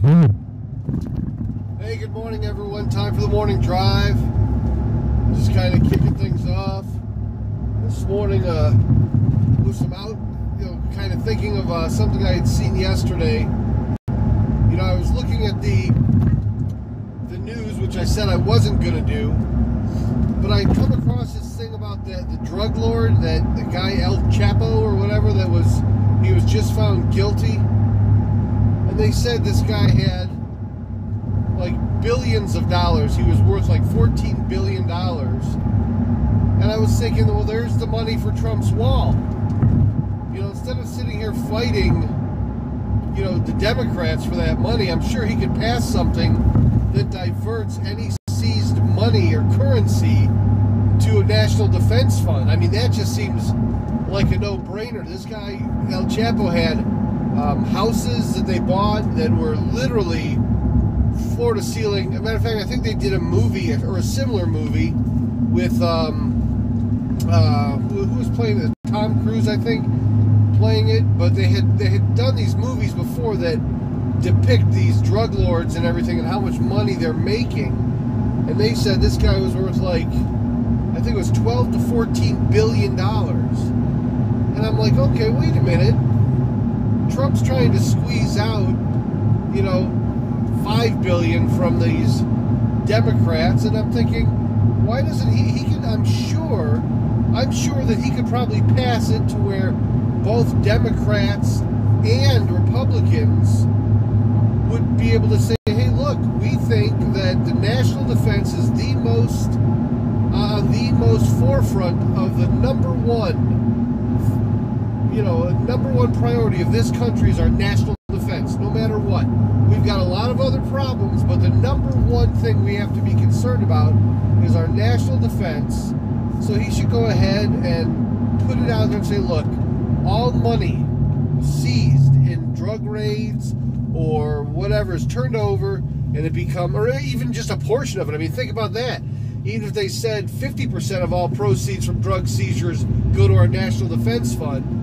Hey, good morning, everyone. Time for the morning drive. Just kind of kicking things off this morning. With some kind of thinking of something I had seen yesterday. You know, I was looking at the news, which I said I wasn't going to do, but I come across this thing about the drug lord, the guy El Chapo or whatever, he was just found guilty, and they said this guy had like billions of dollars. He was worth like $14 billion. And I was thinking, well, there's the money for Trump's wall. You know, instead of sitting here fighting, you know, the Democrats for that money, I'm sure he could pass something that diverts any seized money or currency to a national defense fund. I mean, that just seems like a no-brainer. This guy, El Chapo, had houses that they bought that were literally floor to ceiling. As a matter of fact, I think they did a movie or a similar movie with who was playing it? Tom Cruise, I think, playing it. But they had done these movies before that depict these drug lords and everything and how much money they're making. And they said this guy was worth like, I think it was 12 to 14 billion dollars. And I'm like, okay, wait a minute. Trump's trying to squeeze out, you know, $5 billion from these Democrats, and I'm thinking, why doesn't he can, I'm sure that he could probably pass it to where both Democrats and Republicans would be able to say, hey, look, we think that the national defense is the most forefront of the number one priority of this country is our national defense, no matter what. We've got a lot of other problems, but the number one thing we have to be concerned about is our national defense. So he should go ahead and put it out there and say, look, all money seized in drug raids or whatever is turned over, and it become, or even just a portion of it. I mean, think about that. Even if they said 50% of all proceeds from drug seizures go to our national defense fund,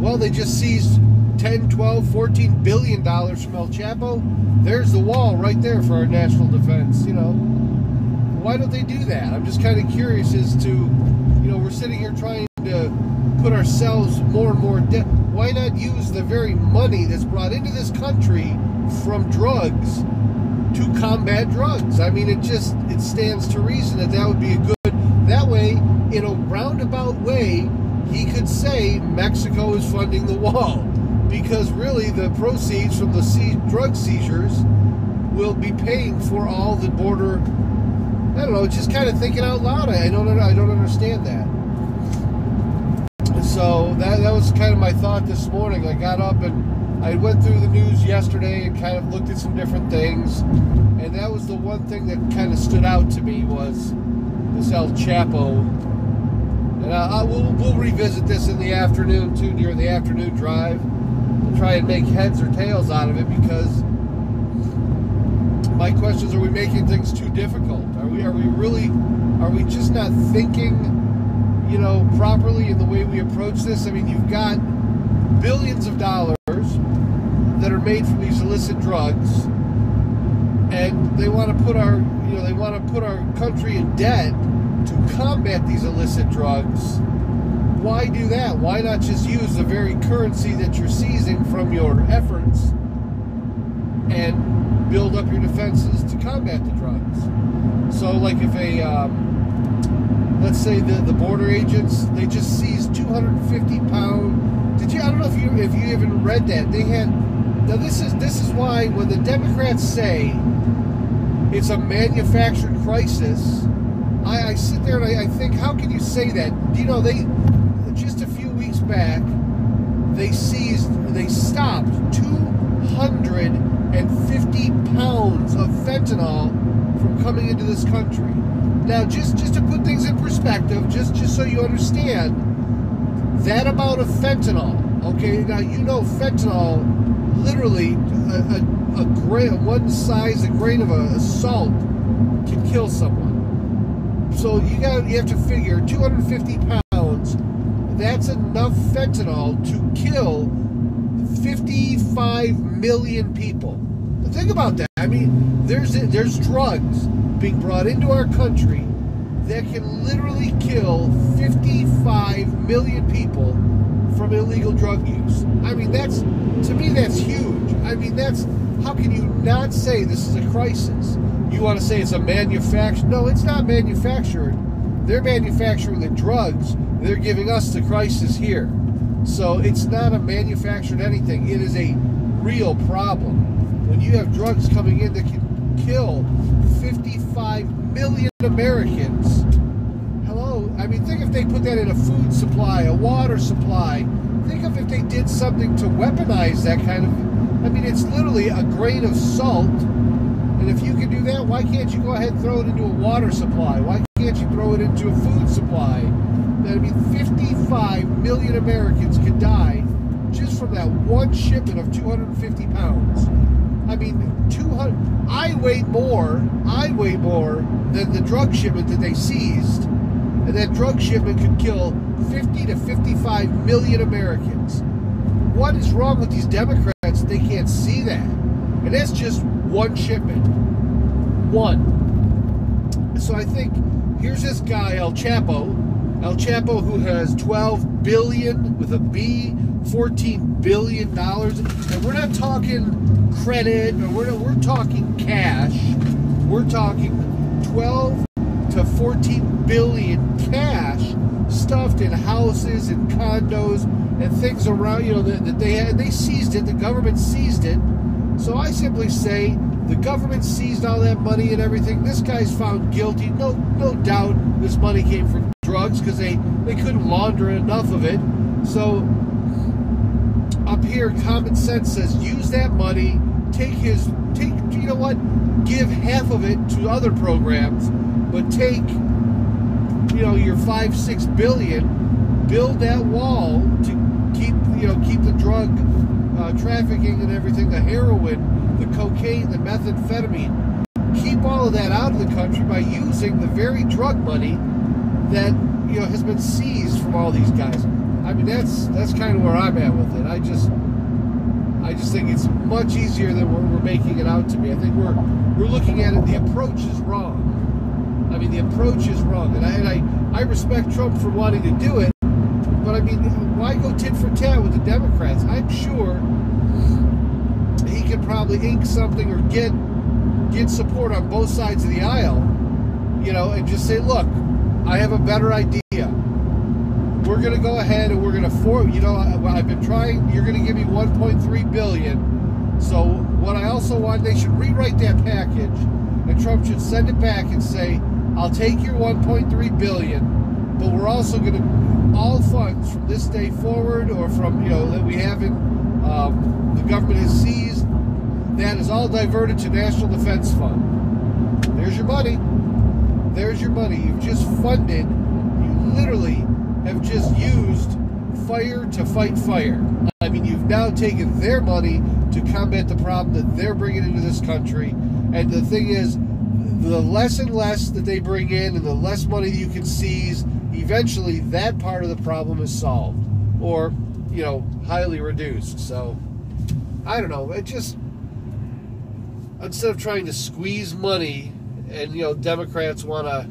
well, they just seized 10, 12, 14 billion dollars from El Chapo. There's the wall right there for our national defense. You know, why don't they do that? I'm just kind of curious as to, you know, we're sitting here trying to put ourselves more and more in debt. Why not use the very money that's brought into this country from drugs to combat drugs? I mean, it stands to reason that would be a good, that way, in a roundabout way, he could say Mexico is funding the wall, because really the proceeds from the drug seizures will be paying for all the border. I don't know, just kind of thinking out loud. I don't understand that. So that was kind of my thought this morning. I got up and I went through the news yesterday and kind of looked at some different things, and that was the one thing that kind of stood out to me was this El Chapo. And we'll revisit this in the afternoon too, during the afternoon drive, and try and make heads or tails out of it, because my questions: are we making things too difficult? Are we just not thinking, you know, properly in the way we approach this? I mean, you've got billions of dollars that are made from these illicit drugs, and they want to put our country in debt to combat these illicit drugs. Why do that? Why not just use the very currency that you're seizing from your efforts and build up your defenses to combat the drugs? So, like, if let's say the border agents, they just seized 250 pound. I don't know if you even read that. They had. Now this is why when the Democrats say it's a manufactured crisis, I sit there and I think, how can you say that? You know, they just a few weeks back they stopped 250 pounds of fentanyl from coming into this country. Now, just to put things in perspective, just so you understand, that amount of fentanyl, okay, now you know fentanyl, literally a grain of a salt can kill someone. So you have to figure 250 pounds, that's enough fentanyl to kill 55 million people. Think about that. I mean, there's drugs being brought into our country that can literally kill 55 million people from illegal drug use. I mean, to me, that's huge. I mean, how can you not say this is a crisis? You want to say it's a manufactured? No, it's not manufactured. They're manufacturing the drugs. They're giving us the crisis here. So it's not a manufactured anything. It is a real problem. When you have drugs coming in that can kill 55 million Americans, hello? I mean, think if they put that in a food supply, a water supply. Think of if they did something to weaponize that kind of... I mean, it's literally a grain of salt. And if you can do that, why can't you go ahead and throw it into a water supply? Why can't you throw it into a food supply? I mean, 55 million Americans could die just from that one shipment of 250 pounds. I mean, 200. I weigh more than the drug shipment that they seized. And that drug shipment could kill 50 to 55 million Americans. What is wrong with these Democrats? They can't see that. And that's just one shipment. One. So I think, here's this guy, El Chapo, who has 12 billion with a B, $14 billion. And we're not talking credit, or we're talking cash. We're talking 12 to 14 billion cash stuffed in houses and condos and things around, that they had. They seized it. The government seized it. So I simply say the government seized all that money and everything. This guy's found guilty. No doubt this money came from drugs because they couldn't launder enough of it. So up here, common sense says use that money. Give half of it to other programs, but take your 5-6 billion, build that wall to keep the drug trafficking and everything, the heroin, the cocaine, the methamphetamine. Keep all of that out of the country by using the very drug money that has been seized from all these guys. I mean, that's kind of where I'm at with it. I just think it's much easier than we're making it out to be. I think we're looking at it. The approach is wrong. I mean, the approach is wrong, and I respect Trump for wanting to do it. But I mean, why go tit for tat with the Democrats? I'm sure he could probably ink something or get support on both sides of the aisle, and just say, look, I have a better idea. We're going to go ahead and we're going to I've been trying. You're going to give me 1.3 billion. So what I also want, they should rewrite that package, and Trump should send it back and say, I'll take your 1.3 billion, but we're also going to, all funds from this day forward, or from, that we haven't, the government has seized, that is all diverted to National Defense Fund. There's your money. There's your money. You've just funded, you literally have just used fire to fight fire. I mean, you've now taken their money to combat the problem that they're bringing into this country. And the thing is, the less and less that they bring in and the less money that you can seize, eventually that part of the problem is solved, or, highly reduced. So, I don't know. It just, instead of trying to squeeze money and, Democrats want to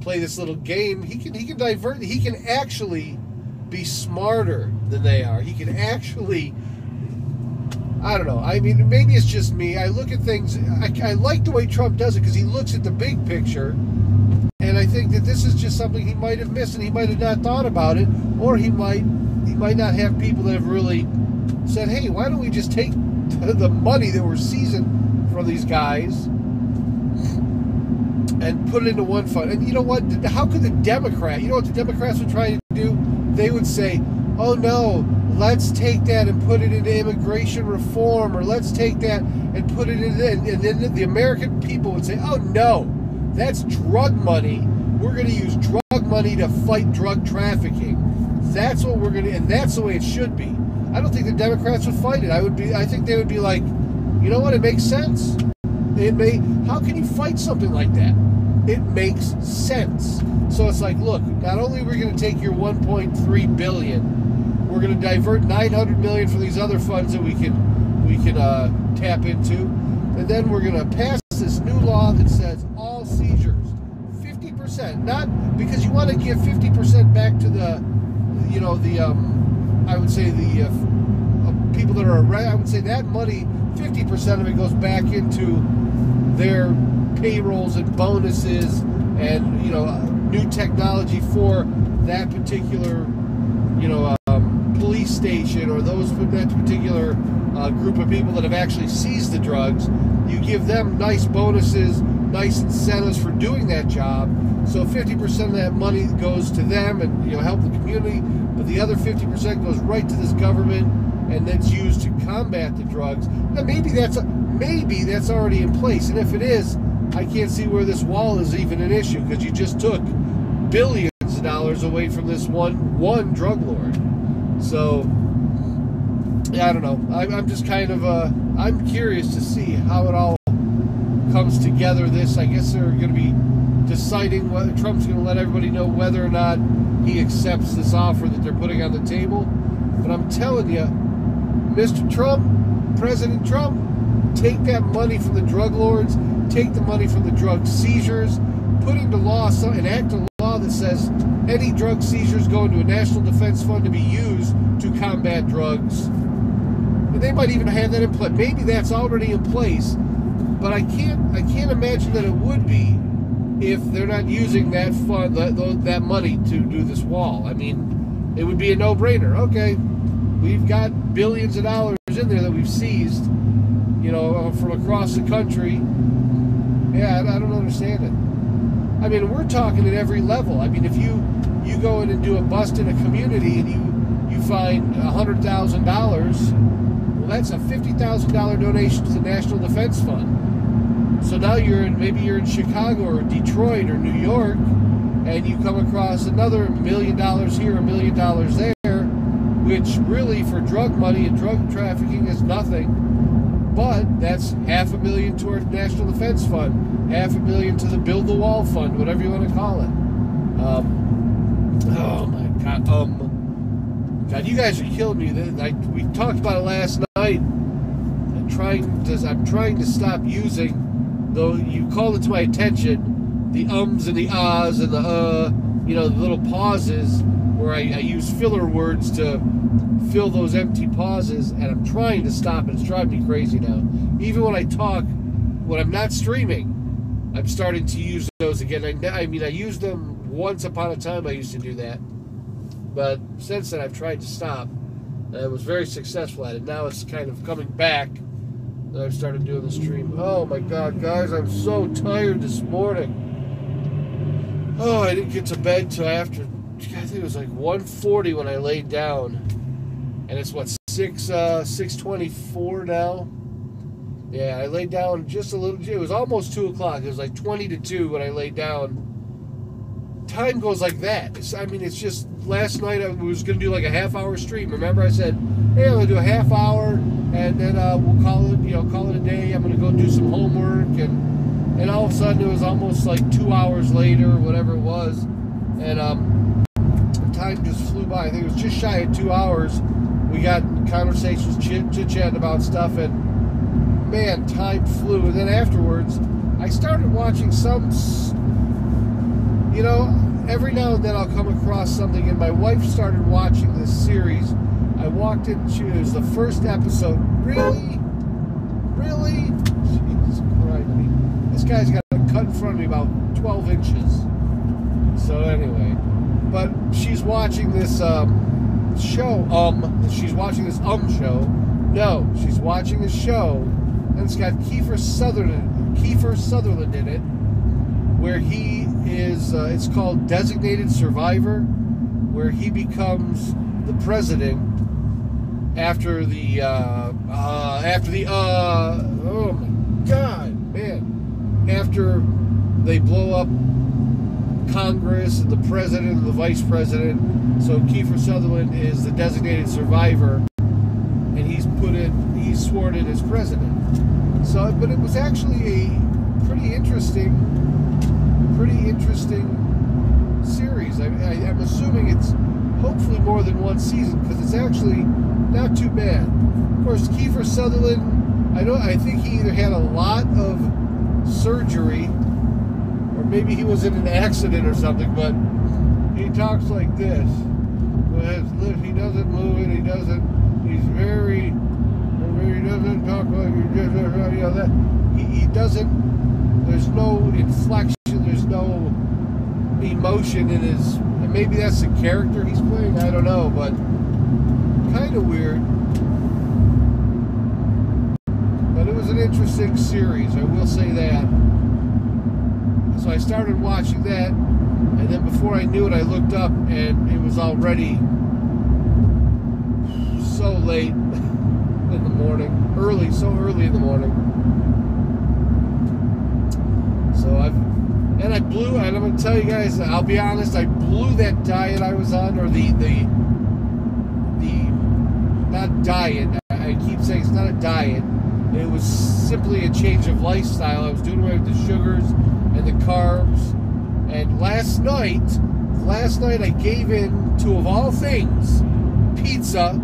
play this little game, he can divert. He can actually be smarter than they are. He can actually, I don't know. I mean, maybe it's just me. I look at things, I like the way Trump does it because he looks at the big picture, and I think that this is just something he might have missed, and he might have not thought about it, or he might not have people that have really said, hey, why don't we just take the money that we're seizing from these guys and put it into one fund. And you know what? How could the Democrat, what the Democrats would try to do? They would say, oh no, let's take that and put it into immigration reform, or let's take that and put it in, and then the American people would say, oh no, that's drug money. We're going to use drug money to fight drug trafficking. That's what we're going to, and that's the way it should be. I don't think the Democrats would fight it. I think they would be like, you know what? It makes sense. How can you fight something like that? It makes sense. So it's like, look, not only are we going to take your 1.3 billion, we're going to divert 900 million from these other funds that we can we can tap into. And then we're going to pass this new law that says all seizures, 50%, not because you want to give 50% back to the, you know, the, I would say the people that are around. I would say that money, 50% of it goes back into their payrolls and bonuses and, you know, new technology for that particular, you know, police station or that particular group of people that have actually seized the drugs. You give them nice bonuses, nice incentives for doing that job. So 50% of that money goes to them and, you know, help the community, but the other 50% goes right to this government, and that's used to combat the drugs. Now maybe that's already in place, and if it is, I can't see where this wall is even an issue, because you just took billions of dollars away from this one drug lord. So yeah, I don't know. I'm just kind of I'm curious to see how it all comes together. I guess they're going to be deciding whether Trump's going to let everybody know whether or not he accepts this offer that they're putting on the table. But I'm telling you, Mr. Trump, President Trump, take that money from the drug lords, take the money from the drug seizures, put into law, enact a law that says any drug seizures go into a national defense fund to be used to combat drugs. And they might even have that in place. Maybe that's already in place, but I can't imagine that it would be if they're not using that fund, that money to do this wall. I mean, it would be a no-brainer. Okay, we've got billions of dollars in there that we've seized, you know, from across the country. Yeah, I don't understand it. I mean, we're talking at every level. I mean, if you go in and do a bust in a community and you find $100,000, well, that's a $50,000 donation to the National Defense Fund. So now maybe you're in Chicago or Detroit or New York, and you come across another $1 million here, $1 million there, which really for drug money and drug trafficking is nothing. But that's $500,000 to our National Defense Fund, $500,000 to the Build the Wall Fund, whatever you want to call it. Oh my God! God, you guys are killing me. We talked about it last night. I'm trying to stop using, though you called it to my attention, the ums and the ahs and the you know, the little pauses where I use filler words to fill those empty pauses, and I'm trying to stop it. It's driving me crazy now. Even when I talk, when I'm not streaming, I'm starting to use those again. I mean, I used them once upon a time. I used to do that, but since then I've tried to stop. I was very successful at it. Now it's kind of coming back. I've started doing the stream. Oh my God, guys, I'm so tired this morning. Oh, I didn't get to bed till after, I think it was like 1:40 when I laid down. And it's what, 6:24 now? Yeah, I laid down just a little, it was almost 2 o'clock. It was like 20 to 2 when I laid down. Time goes like that. It's just, last night I was going to do like a half-hour stream. Remember I said, hey, I'm going to do a half hour, and then we'll call it a day. I'm going to go do some homework, and all of a sudden it was almost like 2 hours later, whatever it was, and time just flew by. I think it was just shy of 2 hours. We got conversations, chit-chatting about stuff, and man, time flew. And then afterwards, I started watching some, you know, every now and then I'll come across something, and my wife started watching this series. I walked in, it was the first episode. Really? Jesus Christ. This guy's got a cut in front of me about 12 inches. So anyway, but she's watching this show, she's watching this show. No, she's watching a show, and it's got Kiefer Sutherland in it, where he is, it's called Designated Survivor, where he becomes the president after the, oh my God, man, after they blow up Congress and the president and the vice president. So Kiefer Sutherland is the designated survivor, and he's sworn in as president. So, but it was actually a pretty interesting series. I'm assuming it's hopefully more than one season, because it's actually not too bad. Of course, Kiefer Sutherland, I think he either had a lot of surgery or maybe he was in an accident or something, but he talks like this. He doesn't move it, he's very, he doesn't talk like, he doesn't, there's no inflection, there's no emotion in his, and maybe that's the character he's playing, I don't know, but kind of weird. But it was an interesting series, I will say that. So I started watching that, and then before I knew it, I looked up, and it was already so late in the morning, so early in the morning. So I blew, and I'm going to tell you guys, I'll be honest, I blew that diet I was on, or the not diet, I keep saying it's not a diet, it was simply a change of lifestyle. I was doing away with the sugars and the carbs, and last night I gave in to, of all things, pizza.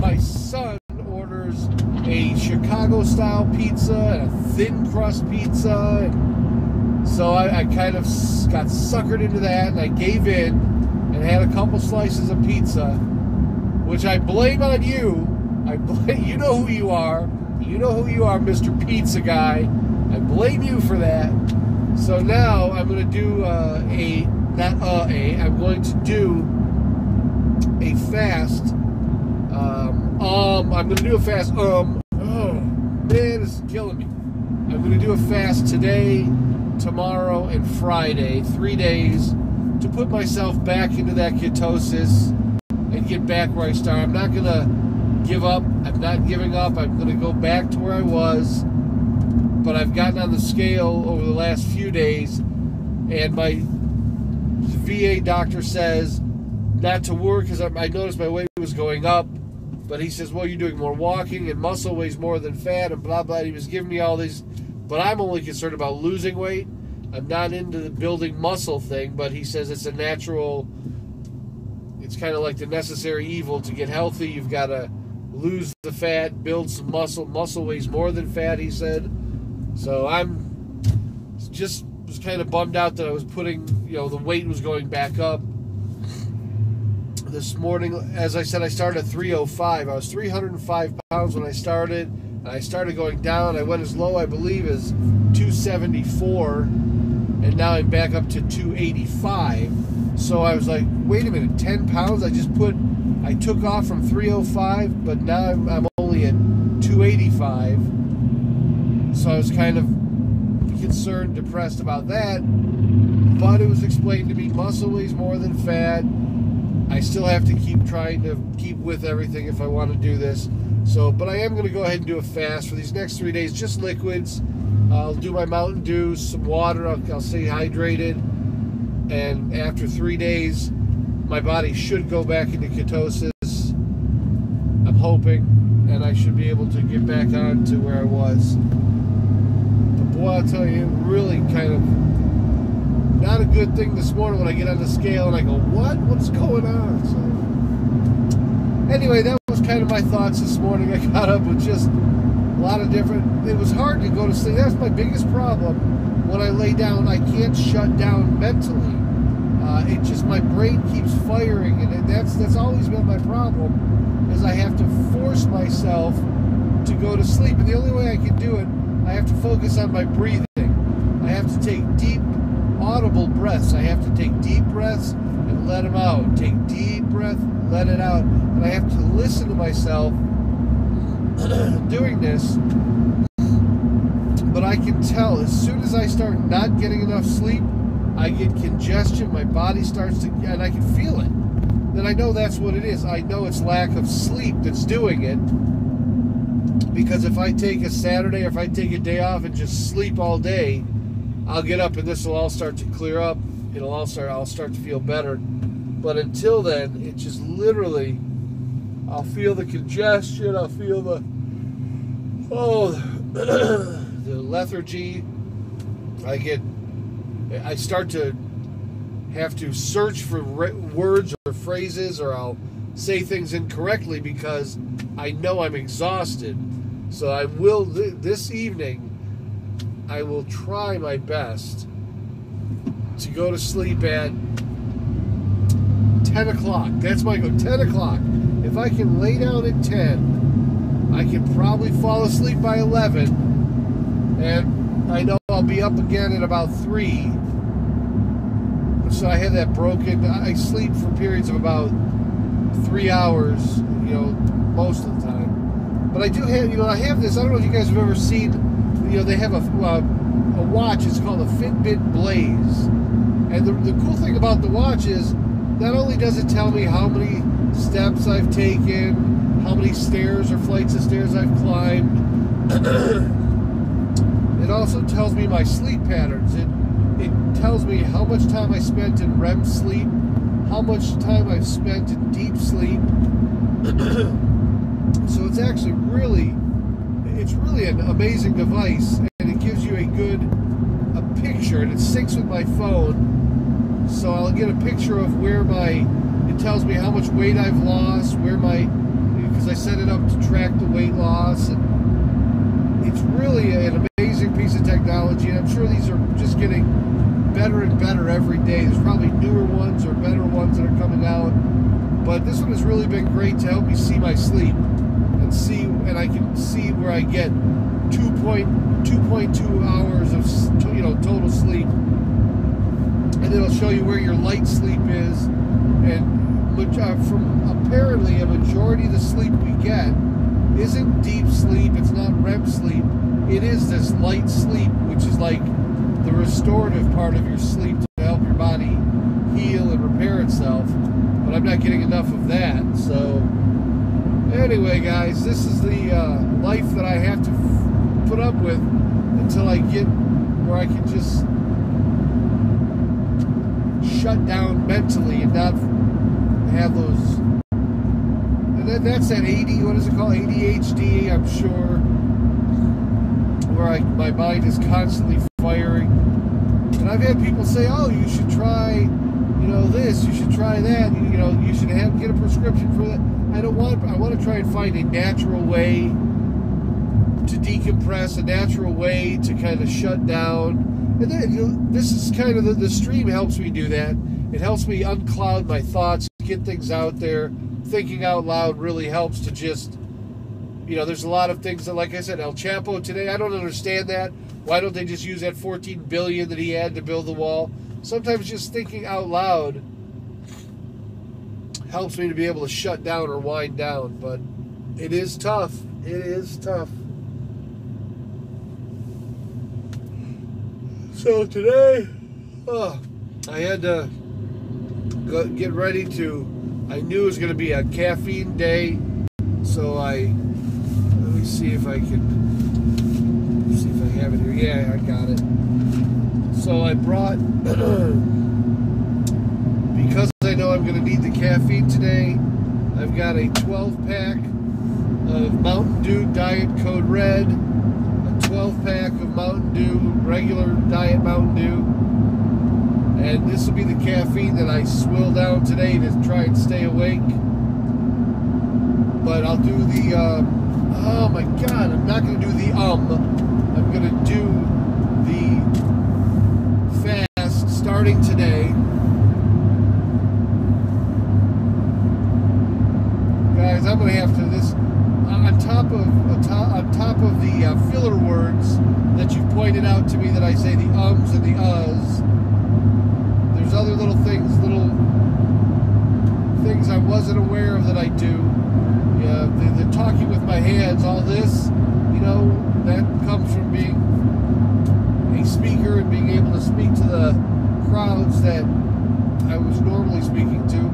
My son orders a Chicago-style pizza and a thin crust pizza, and so I kind of got suckered into that, and I gave in and had a couple slices of pizza, which I blame on you. You know who you are. You know who you are, Mr. Pizza Guy. I blame you for that. So now I'm going to do I'm going to do a fast. I'm going to do a fast. Oh man, this is killing me. I'm going to do a fast today, tomorrow, and Friday, 3 days, to put myself back into that ketosis and get back where I started. I'm not going to give up. I'm not giving up. I'm going to go back to where I was. But I've gotten on the scale over the last few days, and my VA doctor says not to worry because I noticed my weight was going up. But he says, well, you're doing more walking, and muscle weighs more than fat, and blah, blah. He was giving me all these. But I'm only concerned about losing weight. I'm not into the building muscle thing, but he says it's a natural, it's kind of like the necessary evil to get healthy. You've got to lose the fat, build some muscle. Muscle weighs more than fat, he said. So I'm just was kind of bummed out that I was putting, the weight was going back up. This morning, as I said, I started at 305. I was 305 pounds when I started, and I started going down. I went as low, I believe, as 274, and now I'm back up to 285. So I was like, wait a minute, 10 pounds? I took off from 305, but now I'm only at 285. So I was kind of concerned, depressed about that, but it was explained to me muscle weighs more than fat. I still have to keep trying to keep with everything if I want to do this. So, but I am going to go ahead and do a fast for these next 3 days, just liquids. I'll do my Mountain Dew, some water, I'll stay hydrated, and after 3 days, my body should go back into ketosis, I'm hoping, and I should be able to get back on to where I was. But boy, I'll tell you, it really kind of not a good thing this morning when I get on the scale and I go, what's going on? So anyway, that was kind of my thoughts this morning. I got up with just a lot of different, it was hard to go to sleep. That's my biggest problem. When I lay down, I can't shut down mentally. It just, my brain keeps firing, and that's always been my problem, is I have to force myself to go to sleep. And the only way I can do it, I have to focus on my breathing. I have to take deep, audible breaths. I have to take deep breaths and let them out. Take deep breath, let it out. And I have to listen to myself doing this. But I can tell as soon as I start not getting enough sleep, I get congestion, my body starts to, and I can feel it. Then I know that's what it is. I know it's lack of sleep that's doing it. Because if I take a Saturday or if I take a day off and just sleep all day, I'll get up and this will all start to clear up. I'll start to feel better. But until then, it just literally, I'll feel the congestion, I'll feel the lethargy. I start to have to search for words or phrases, or I'll say things incorrectly because I know I'm exhausted. So I will, this evening, I will try my best to go to sleep at 10 o'clock. That's my goal, 10 o'clock. If I can lay down at 10, I can probably fall asleep by 11. And I know I'll be up again at about 3. So I have that broken, I sleep for periods of about 3 hours, most of the time. But I do have, I have this, I don't know if you guys have ever seen, they have a watch, it's called a Fitbit Blaze. And the cool thing about the watch is, not only does it tell me how many steps I've taken, how many stairs or flights of stairs I've climbed, it also tells me my sleep patterns. It tells me how much time I spent in REM sleep, how much time I've spent in deep sleep. So it's actually really an amazing device, and it gives you a picture, and it syncs with my phone. So I'll get a picture of it tells me how much weight I've lost, because I set it up to track the weight loss, and it's really an amazing piece of technology, and I'm sure these are just getting better and better every day. There's probably newer ones or better ones that are coming out, but this one has really been great to help me see my sleep and I can see where I get 2.2 hours of total sleep, and it'll show you where your light sleep is, and from apparently a majority of the sleep we get isn't deep sleep, it's not REM sleep, it is this light sleep, which is like the restorative part of your sleep to help your body heal and repair itself. But I'm not getting enough of that. So anyway, guys, this is the life that I have to put up with until I get where I can just shut down mentally and not have those. And then that's that ADHD, I'm sure, where my mind is constantly firing. And I've had people say, oh, you should try, this, you should try that, you should get a prescription for that. I want to try and find a natural way to decompress, a natural way to kind of shut down. And then, this is kind of, the stream helps me do that. It helps me uncloud my thoughts, get things out there. Thinking out loud really helps to just, there's a lot of things that, like I said, El Chapo today, I don't understand that. Why don't they just use that $14 billion that he had to build the wall? Sometimes just thinking out loud helps me to be able to shut down or wind down, but it is tough. It is tough. So today, I had to get ready to, I knew it was going to be a caffeine day, so let me see if I have it here. Yeah, I got it. So I brought, because I know I'm going to need the caffeine today, I've got a 12-pack of Mountain Dew Diet Code Red, a 12-pack of Mountain Dew, regular Diet Mountain Dew, and this will be the caffeine that I swill down today to try and stay awake. But I'll do the, oh my God, I'm not going to do the I'm going to do the fast starting today. Guys, I'm going to have to, on top of the filler words that you've pointed out to me that I say the ums and the uhs, there's other little things I wasn't aware of that I do. Yeah, the talking with my hands, all this, that comes from being a speaker and being able to speak to the crowds that I was normally speaking to.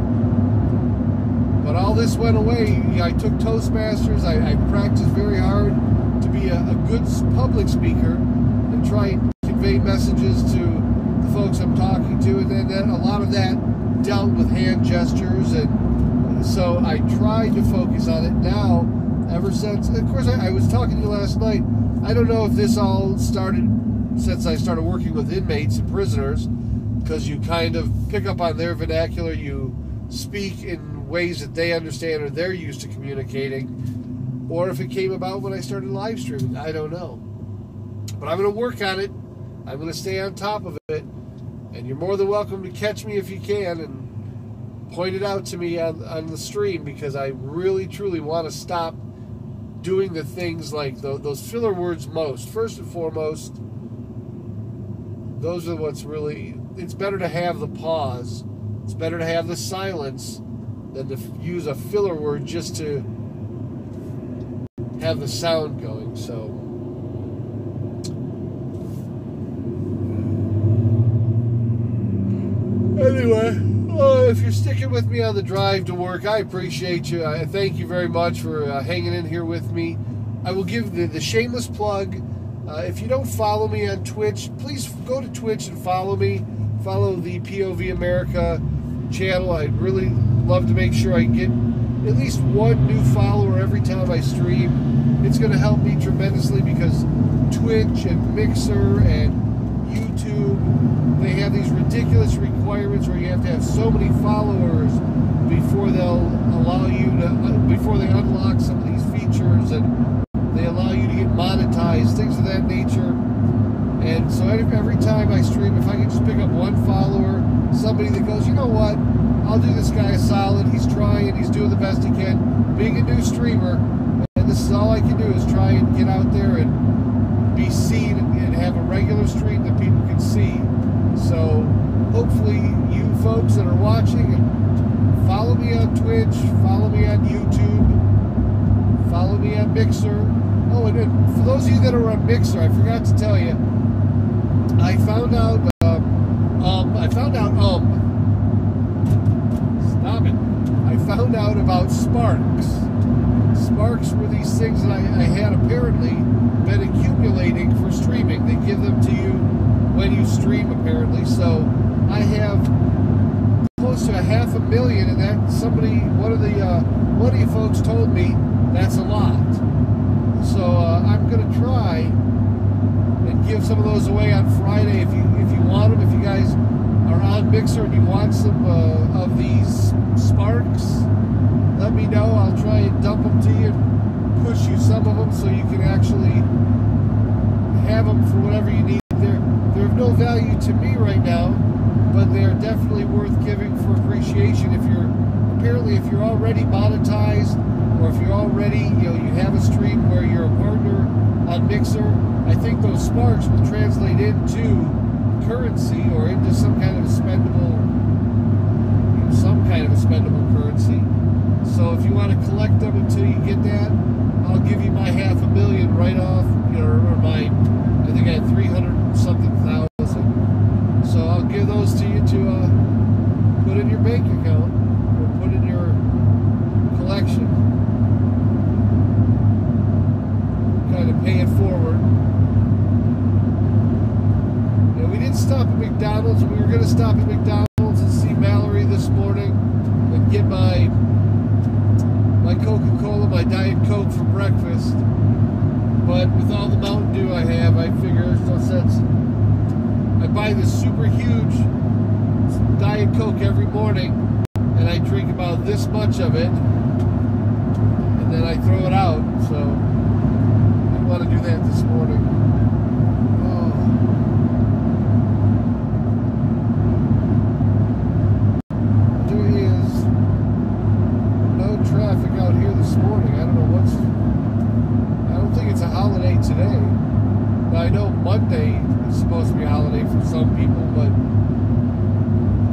But all this went away. I took Toastmasters. I practiced very hard to be a good public speaker and try and convey messages to the folks I'm talking to. And then a lot of that dealt with hand gestures. And so I tried to focus on it. Now, ever since, of course, I was talking to you last night. I don't know if this all started since I started working with inmates and prisoners, because you kind of pick up on their vernacular. You speak in ways that they understand or they're used to communicating, or if it came about when I started live streaming. I don't know. But I'm going to work on it. I'm going to stay on top of it. And you're more than welcome to catch me if you can and point it out to me on the stream, because I really, truly want to stop doing the things like those filler words most. First and foremost, those are what's really... It's better to have the pause. It's better to have the silence than to use a filler word just to have the sound going. So, anyway, if you're sticking with me on the drive to work, I appreciate you. I thank you very much for hanging in here with me. I will give the shameless plug. If you don't follow me on Twitch, please go to Twitch and follow me. Follow the POV America channel. I'd really love to make sure I get at least one new follower every time I stream. It's going to help me tremendously, because Twitch and Mixer and YouTube, they have these ridiculous requirements where you have to have so many followers before they'll allow you to, before they unlock some of these features, and they allow you to get monetized, things of that nature. And so every time I stream, if I can just pick up one follower, somebody that goes, you know what, I'll do this guy a solid, he's trying, he's doing the best he can, being a new streamer, and this is all I can do is try and get out there and be seen and have a regular stream that people can see. So hopefully you folks that are watching, and follow me on Twitch, follow me on YouTube, follow me on Mixer. Oh, and for those of you that are on Mixer, I forgot to tell you, I found out, stop it. I found out about Sparks. Sparks were these things that I had apparently been accumulating for streaming. They give them to you when you stream, apparently. So I have close to 500,000, and that one of you folks told me that's a lot. So I'm going to try and give some of those away on Friday if you want them. If you guys are on Mixer and you want some of these Sparks, let me know. I'll try and dump them to you and push you some of them so you can actually have them for whatever you need. They're of no value to me right now, but they're definitely worth giving for appreciation. If you're already monetized, or if you're already, you have a stream where you're a partner on Mixer, I think those Sparks will translate into currency, or into some kind of spendable currency. So if you want to collect them until you get that, I'll give you my 500,000 right off, or I think I had 300-something thousand. So I'll give those to you to put in your bank account, or put in your collection. Kind of pay it forward. We didn't stop at McDonald's. We were going to stop at McDonald's and see Mallory this morning and get my Coca-Cola, my Diet Coke for breakfast. But with all the Mountain Dew I have, I figure there's no sense. I buy this super huge Diet Coke every morning, and I drink about this much of it, and then I throw it out. So I didn't want to do that this morning. This morning. I don't think it's a holiday today. But I know Monday is supposed to be a holiday for some people, but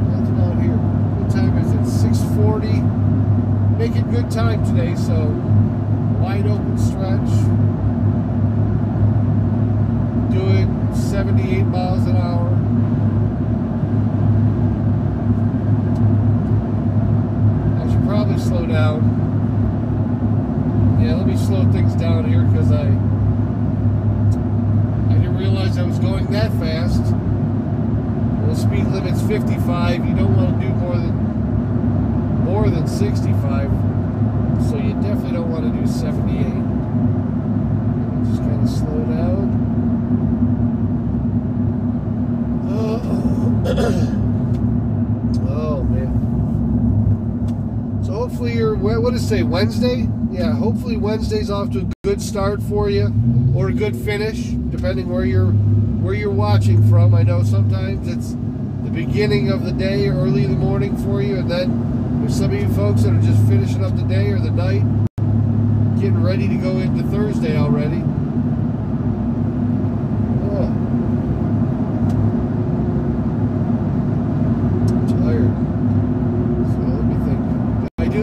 nothing out here. What time is it? 6:40. Making good time today, so wide open stretch. Doing 78 miles an hour. I should probably slow down. Yeah, let me slow things down here, because I didn't realize I was going that fast. Well, the speed limit's 55. You don't want to do more than 65. So you definitely don't want to do 78. Just kind of slow down. Oh man. So what did it say, Wednesday? Yeah, hopefully Wednesday's off to a good start for you, or a good finish, depending where you're watching from. I know sometimes it's the beginning of the day or early in the morning for you, and then there's some of you folks that are just finishing up the day or the night, getting ready to go into Thursday already. Oh. Tired. So let me think.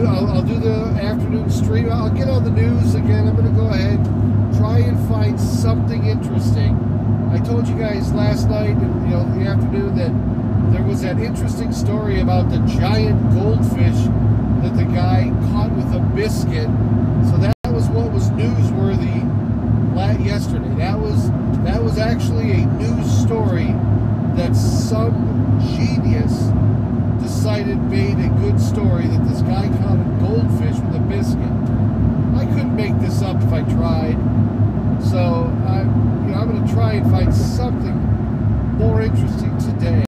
I'll do the afternoon stream. I'll get on the news again. I'm going to go ahead, try and find something interesting. I told you guys last night, in the afternoon, that there was that interesting story about the giant goldfish that the guy caught with a biscuit. So that was what was newsworthy yesterday. That was actually a news story that some genius decided made a good story, that this guy caught a goldfish with a biscuit. I couldn't make this up if I tried. So I'm going to try and find something more interesting today.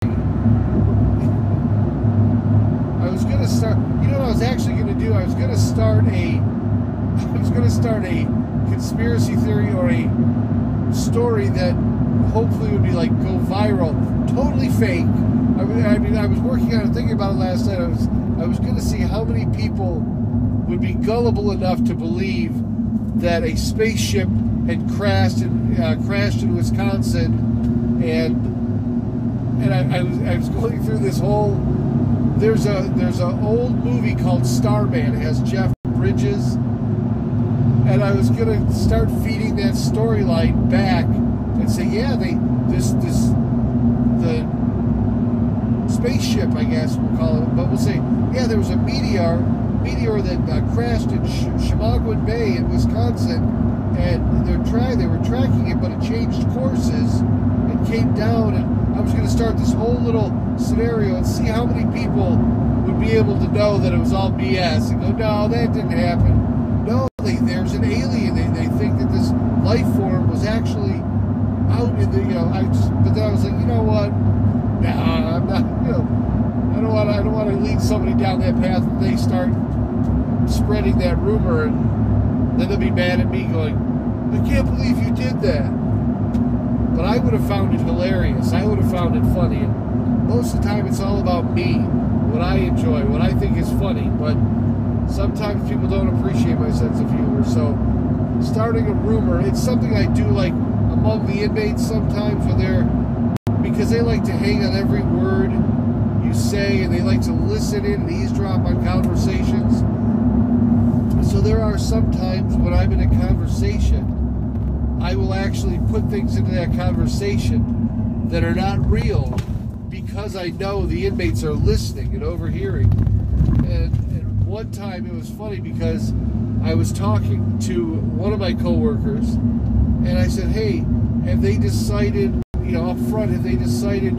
I was going to start. You know what I was actually going to do? I was going to start a conspiracy theory or a story that hopefully would be like go viral. Totally fake. I was working on it, thinking about it last night. I was going to see how many people would be gullible enough to believe that a spaceship had crashed in Wisconsin, and I was going through this whole. There's a old movie called Starman. It has Jeff Bridges, and I was gonna start feeding that storyline back and say, yeah, the spaceship, I guess we'll call it, but we'll say, yeah, there was a meteor that crashed in Chemagawin Bay in Wisconsin, and they were tracking it, but it changed courses and came down, and I was going to start this whole little scenario and see how many people would be able to know that it was all BS and go, no, that didn't happen. No, there's an alien. They think that this life form was actually out in the, but then I was like, you know what? Nah, I'm not, I don't want to lead somebody down that path and they start spreading that rumor, and then they'll be mad at me going, I can't believe you did that. But I would have found it hilarious. I would have found it funny. And most of the time it's all about me, what I enjoy, what I think is funny. But sometimes people don't appreciate my sense of humor. So starting a rumor, it's something I do like among the inmates sometimes because they like to hang on every word you say, and they like to listen in and eavesdrop on conversations. So there are some times when I'm in a conversation, I will actually put things into that conversation that are not real because I know the inmates are listening and overhearing. And one time it was funny because I was talking to one of my coworkers, and I said, hey, have they decided, up front, have they decided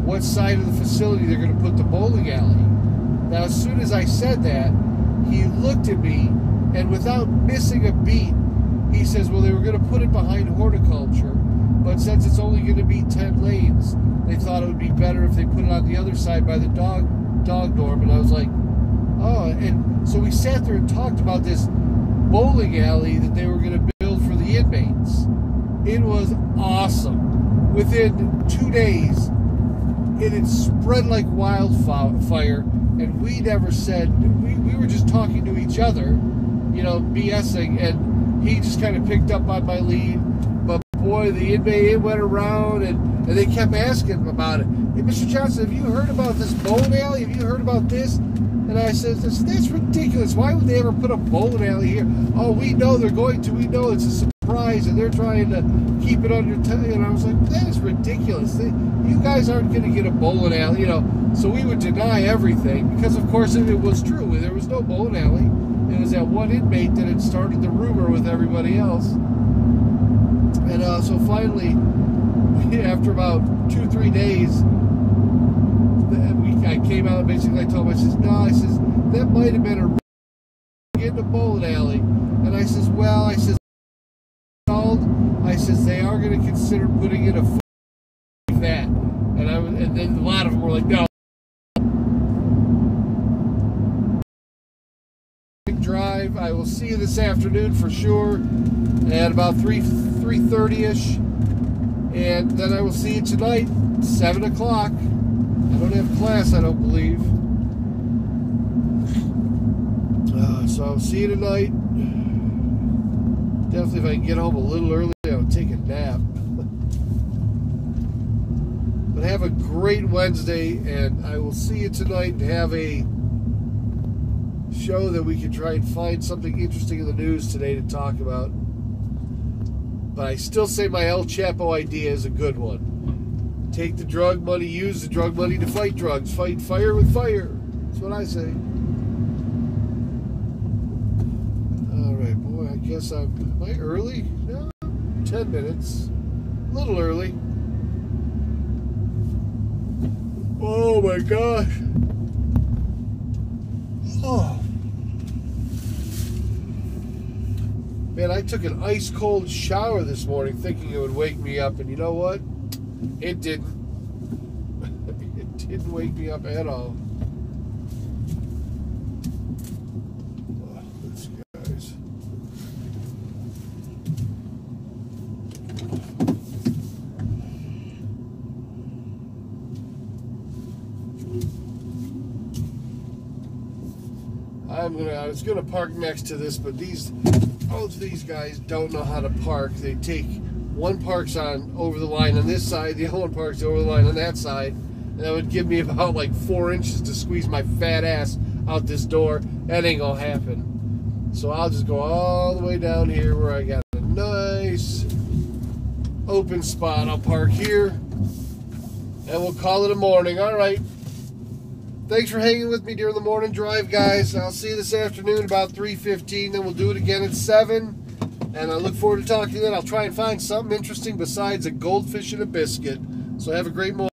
what side of the facility they're going to put the bowling alley? Now, as soon as I said that, he looked at me, and without missing a beat, he says, well, they were going to put it behind horticulture, but since it's only going to be 10 lanes, they thought it would be better if they put it on the other side by the dog dorm. And I was like, oh. And so we sat there and talked about this bowling alley that they were going to build for the inmates. It was awesome. Within 2 days, it had spread like wildfire, and we never said, we were just talking to each other, BSing, and he just kind of picked up on my lead. But boy, the inmate, it went around, and they kept asking him about it. Hey, Mr. Johnson, have you heard about this bowling alley? Have you heard about this? And I said, that's ridiculous. Why would they ever put a bowling alley here? Oh, we know they're going to. We know it's a surprise, and they're trying to keep it under. And I was like, that is ridiculous. You guys aren't going to get a bowling alley, So we would deny everything because, of course, it was true. There was no bowling alley. It was that one inmate that had started the rumor with everybody else. And so finally, after about 2-3 days, I came out and basically I told him, I says, no, that might have been a rumor in the bowling alley. And I says, well, they are going to consider putting in a food like that. And then a lot of them were like, no. Dry. see you this afternoon for sure at about 3:30ish. And then I will see you tonight, 7 o'clock. I don't have class, I don't believe. So I'll see you tonight. Definitely if I can get home a little early, I'll take a nap. But have a great Wednesday, and I will see you tonight and have a show that we can try and find something interesting in the news today to talk about. But I still say my El Chapo idea is a good one. Take the drug money, use the drug money to fight drugs. Fight fire with fire. That's what I say. Alright, boy, I guess am I early? No, 10 minutes. A little early. Oh my gosh. Oh. Man, I took an ice cold shower this morning thinking it would wake me up, and you know what? It didn't. It didn't wake me up at all. Oh, this guys. I was gonna park next to this, but both of these guys don't know how to park. They take one parks on over the line on this side, the other one parks over the line on that side, and that would give me about like 4 inches to squeeze my fat ass out this door. That ain't gonna happen. So I'll just go all the way down here where I got a nice open spot. I'll park here, and we'll call it a morning. All right. Thanks for hanging with me during the morning drive, guys. I'll see you this afternoon about 3:15. Then we'll do it again at 7. And I look forward to talking to you then. I'll try and find something interesting besides a goldfish and a biscuit. So have a great morning.